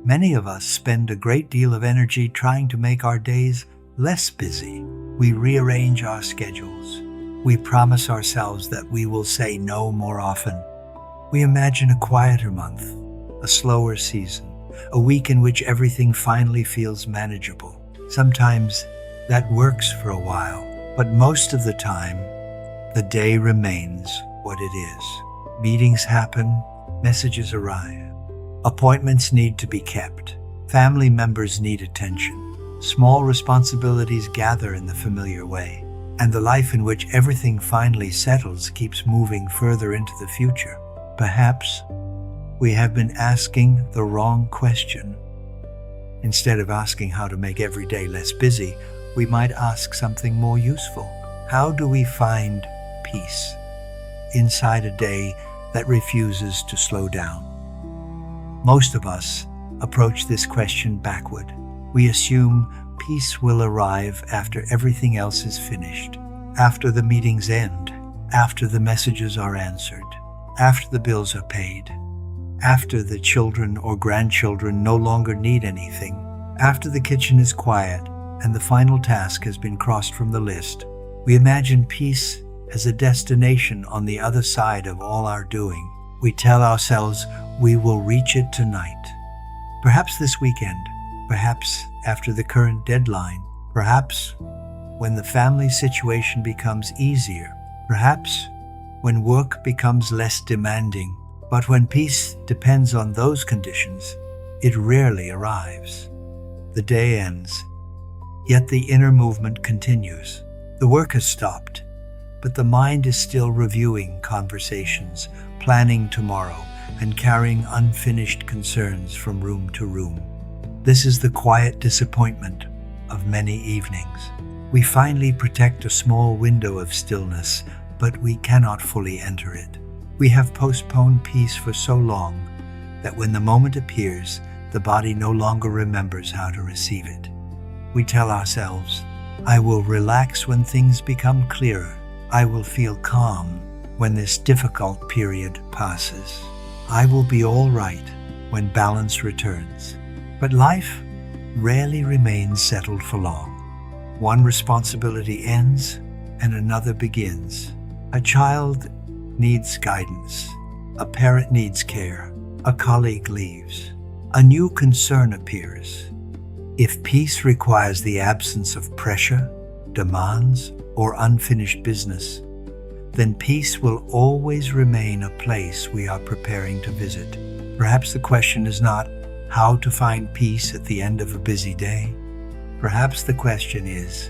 Many of us spend a great deal of energy trying to make our days less busy. We rearrange our schedules. We promise ourselves that we will say no more often. We imagine a quieter month, a slower season, a week in which everything finally feels manageable. Sometimes that works for a while, but most of the time, the day remains what it is. Meetings happen, messages arrive. Appointments need to be kept. Family members need attention. Small responsibilities gather in the familiar way, and the life in which everything finally settles keeps moving further into the future. Perhaps we have been asking the wrong question. Instead of asking how to make every day less busy, we might ask something more useful. How do we find peace inside a day that refuses to slow down? Most of us approach this question backward. We assume peace will arrive after everything else is finished, after the meetings end, after the messages are answered, after the bills are paid, after the children or grandchildren no longer need anything, after the kitchen is quiet and the final task has been crossed from the list. We imagine peace as a destination on the other side of all our doing. We tell ourselves we will reach it tonight, perhaps this weekend, perhaps after the current deadline, perhaps when the family situation becomes easier, perhaps when work becomes less demanding. But when peace depends on those conditions, it rarely arrives. The day ends, yet the inner movement continues. The work has stopped, but the mind is still reviewing conversations, planning tomorrow, and carrying unfinished concerns from room to room. This is the quiet disappointment of many evenings. We finally protect a small window of stillness, but we cannot fully enter it. We have postponed peace for so long that when the moment appears, the body no longer remembers how to receive it. We tell ourselves, I will relax when things become clearer. I will feel calm when this difficult period passes. I will be all right when balance returns. But life rarely remains settled for long. One responsibility ends and another begins. A child needs guidance. A parent needs care. A colleague leaves. A new concern appears. If peace requires the absence of pressure, demands, or unfinished business, then peace will always remain a place we are preparing to visit. Perhaps the question is not how to find peace at the end of a busy day. Perhaps the question is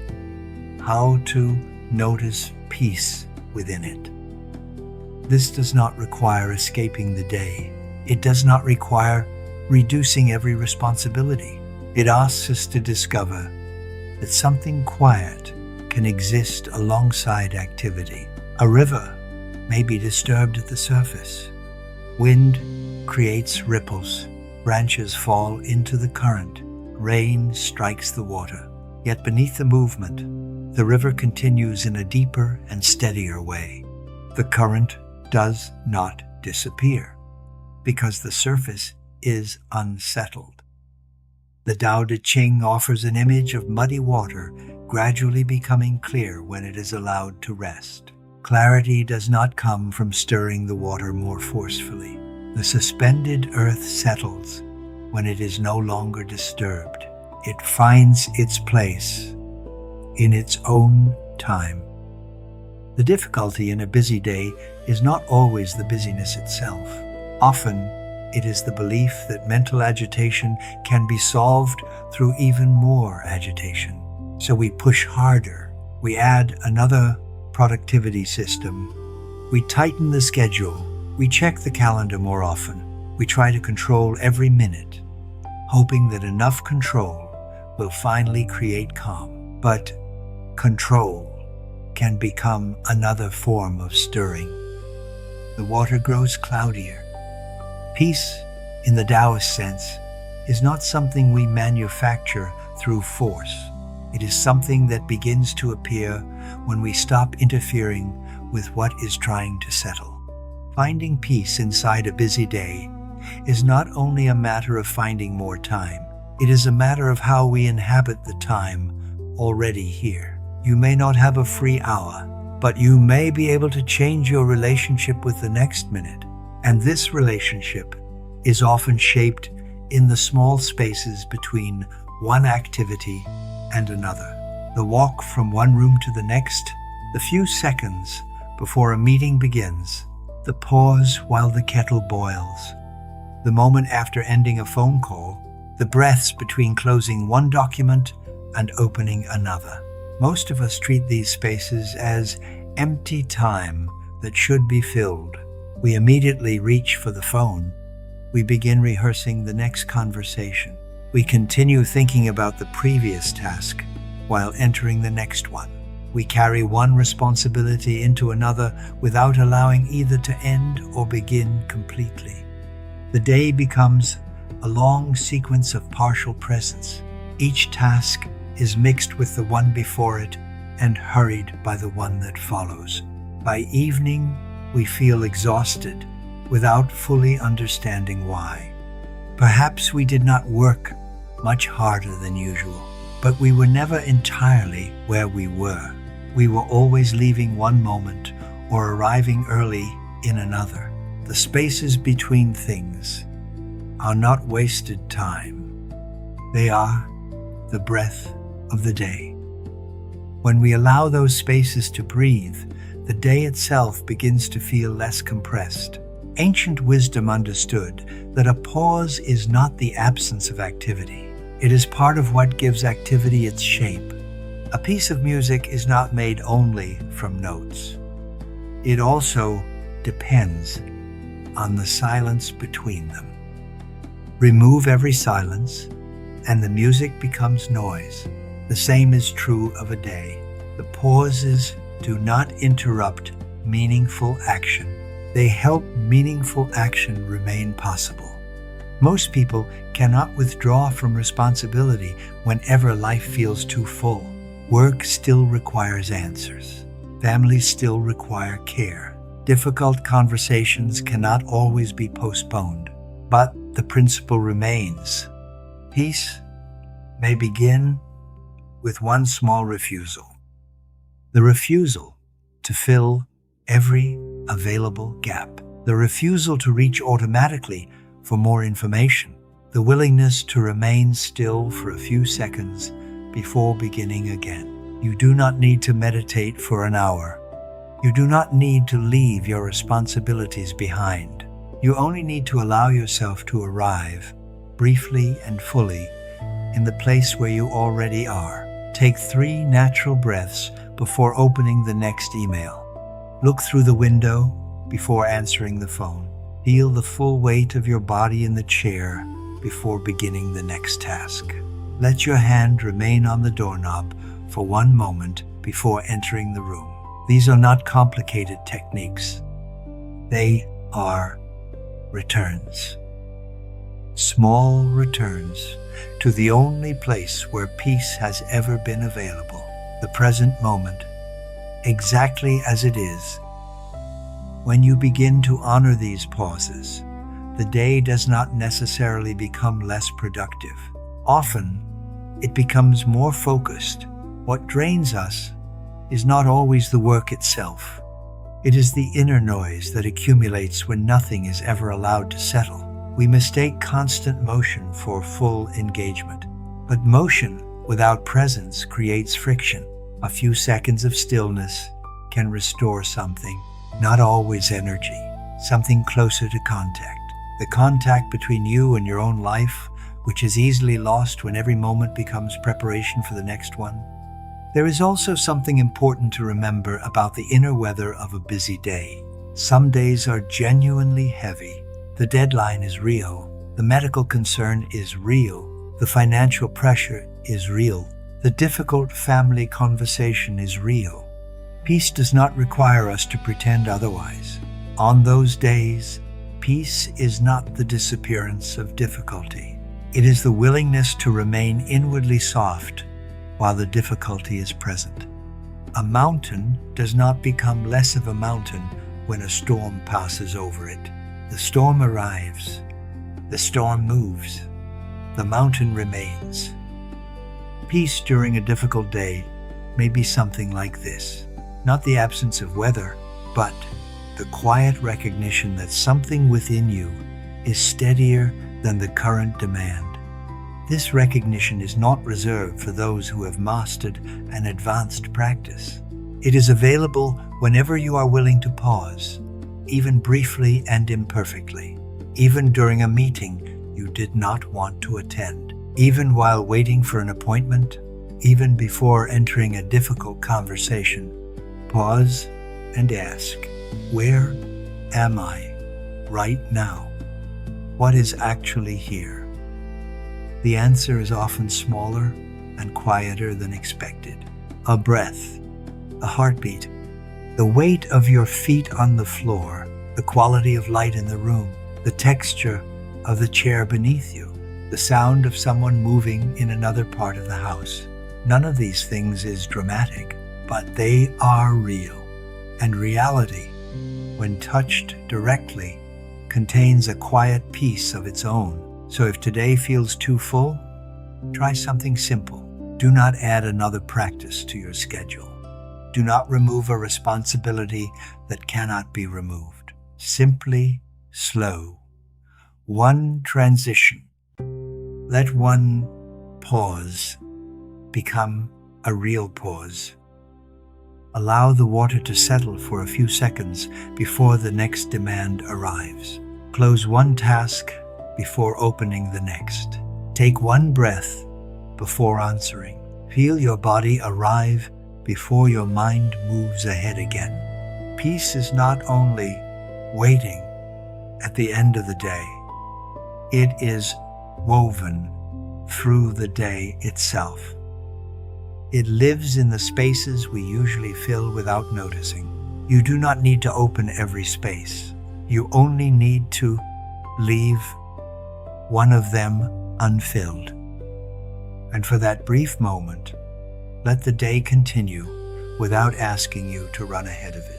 how to notice peace within it. This does not require escaping the day. It does not require reducing every responsibility. It asks us to discover that something quiet can exist alongside activity. A river may be disturbed at the surface. Wind creates ripples. Branches fall into the current. Rain strikes the water. Yet beneath the movement, the river continues in a deeper and steadier way. The current does not disappear because the surface is unsettled. The Tao Te Ching offers an image of muddy water gradually becoming clear when it is allowed to rest. Clarity does not come from stirring the water more forcefully. The suspended earth settles when it is no longer disturbed. It finds its place in its own time. The difficulty in a busy day is not always the busyness itself. Often, it is the belief that mental agitation can be solved through even more agitation. So we push harder. We add another productivity system. We tighten the schedule. We check the calendar more often. We try to control every minute, hoping that enough control will finally create calm. But control can become another form of stirring. The water grows cloudier. Peace, in the Taoist sense, is not something we manufacture through force. It is something that begins to appear when we stop interfering with what is trying to settle. Finding peace inside a busy day is not only a matter of finding more time, it is a matter of how we inhabit the time already here. You may not have a free hour, but you may be able to change your relationship with the next minute. And this relationship is often shaped in the small spaces between one activity and another. The walk from one room to the next, the few seconds before a meeting begins, the pause while the kettle boils, the moment after ending a phone call, the breaths between closing one document and opening another. Most of us treat these spaces as empty time that should be filled. We immediately reach for the phone. We begin rehearsing the next conversation. We continue thinking about the previous task while entering the next one. We carry one responsibility into another without allowing either to end or begin completely. The day becomes a long sequence of partial presence. Each task is mixed with the one before it and hurried by the one that follows. By evening, we feel exhausted without fully understanding why. Perhaps we did not work much harder than usual, but we were never entirely where we were. We were always leaving one moment or arriving early in another. The spaces between things are not wasted time. They are the breath of the day. When we allow those spaces to breathe, the day itself begins to feel less compressed. Ancient wisdom understood that a pause is not the absence of activity. It is part of what gives activity its shape. A piece of music is not made only from notes. It also depends on the silence between them. Remove every silence, and the music becomes noise. The same is true of a day. The pauses do not interrupt meaningful action. They help meaningful action remain possible. Most people cannot withdraw from responsibility whenever life feels too full. Work still requires answers. Families still require care. Difficult conversations cannot always be postponed, but the principle remains. Peace may begin with one small refusal. The refusal to fill every available gap. The refusal to reach automatically for more information. The willingness to remain still for a few seconds before beginning again. You do not need to meditate for an hour. You do not need to leave your responsibilities behind. You only need to allow yourself to arrive, briefly and fully, in the place where you already are. Take 3 natural breaths before opening the next email. Look through the window before answering the phone. Feel the full weight of your body in the chair before beginning the next task. Let your hand remain on the doorknob for 1 moment before entering the room. These are not complicated techniques. They are returns. Small returns to the only place where peace has ever been available, the present moment, exactly as it is. When you begin to honor these pauses, the day does not necessarily become less productive. Often, it becomes more focused. What drains us is not always the work itself. It is the inner noise that accumulates when nothing is ever allowed to settle. We mistake constant motion for full engagement. But motion without presence creates friction. A few seconds of stillness can restore something, not always energy, something closer to contact. The contact between you and your own life, which is easily lost when every moment becomes preparation for the next one. There is also something important to remember about the inner weather of a busy day. Some days are genuinely heavy. The deadline is real. The medical concern is real. The financial pressure is real. The difficult family conversation is real. Peace does not require us to pretend otherwise. On those days, peace is not the disappearance of difficulty. It is the willingness to remain inwardly soft while the difficulty is present. A mountain does not become less of a mountain when a storm passes over it. The storm arrives, The storm moves. The mountain remains. Peace during a difficult day may be something like this. Not the absence of weather, but the quiet recognition that something within you is steadier than the current demand. This recognition is not reserved for those who have mastered an advanced practice. It is available whenever you are willing to pause, even briefly and imperfectly, even during a meeting you did not want to attend, even while waiting for an appointment, even before entering a difficult conversation. Pause and ask, where am I right now? What is actually here? The answer is often smaller and quieter than expected. A breath, a heartbeat, the weight of your feet on the floor, the quality of light in the room, the texture of the chair beneath you, the sound of someone moving in another part of the house. None of these things is dramatic, but they are real. And reality, when touched directly, contains a quiet peace of its own. So if today feels too full, try something simple. Do not add another practice to your schedule. Do not remove a responsibility that cannot be removed. Simply slow. One transition. Let one pause become a real pause. Allow the water to settle for a few seconds before the next demand arrives. Close one task before opening the next. Take one breath before answering. Feel your body arrive before your mind moves ahead again. Peace is not only waiting at the end of the day, it is woven through the day itself. It lives in the spaces we usually fill without noticing. You do not need to open every space. You only need to leave one of them unfilled. And for that brief moment, let the day continue without asking you to run ahead of it.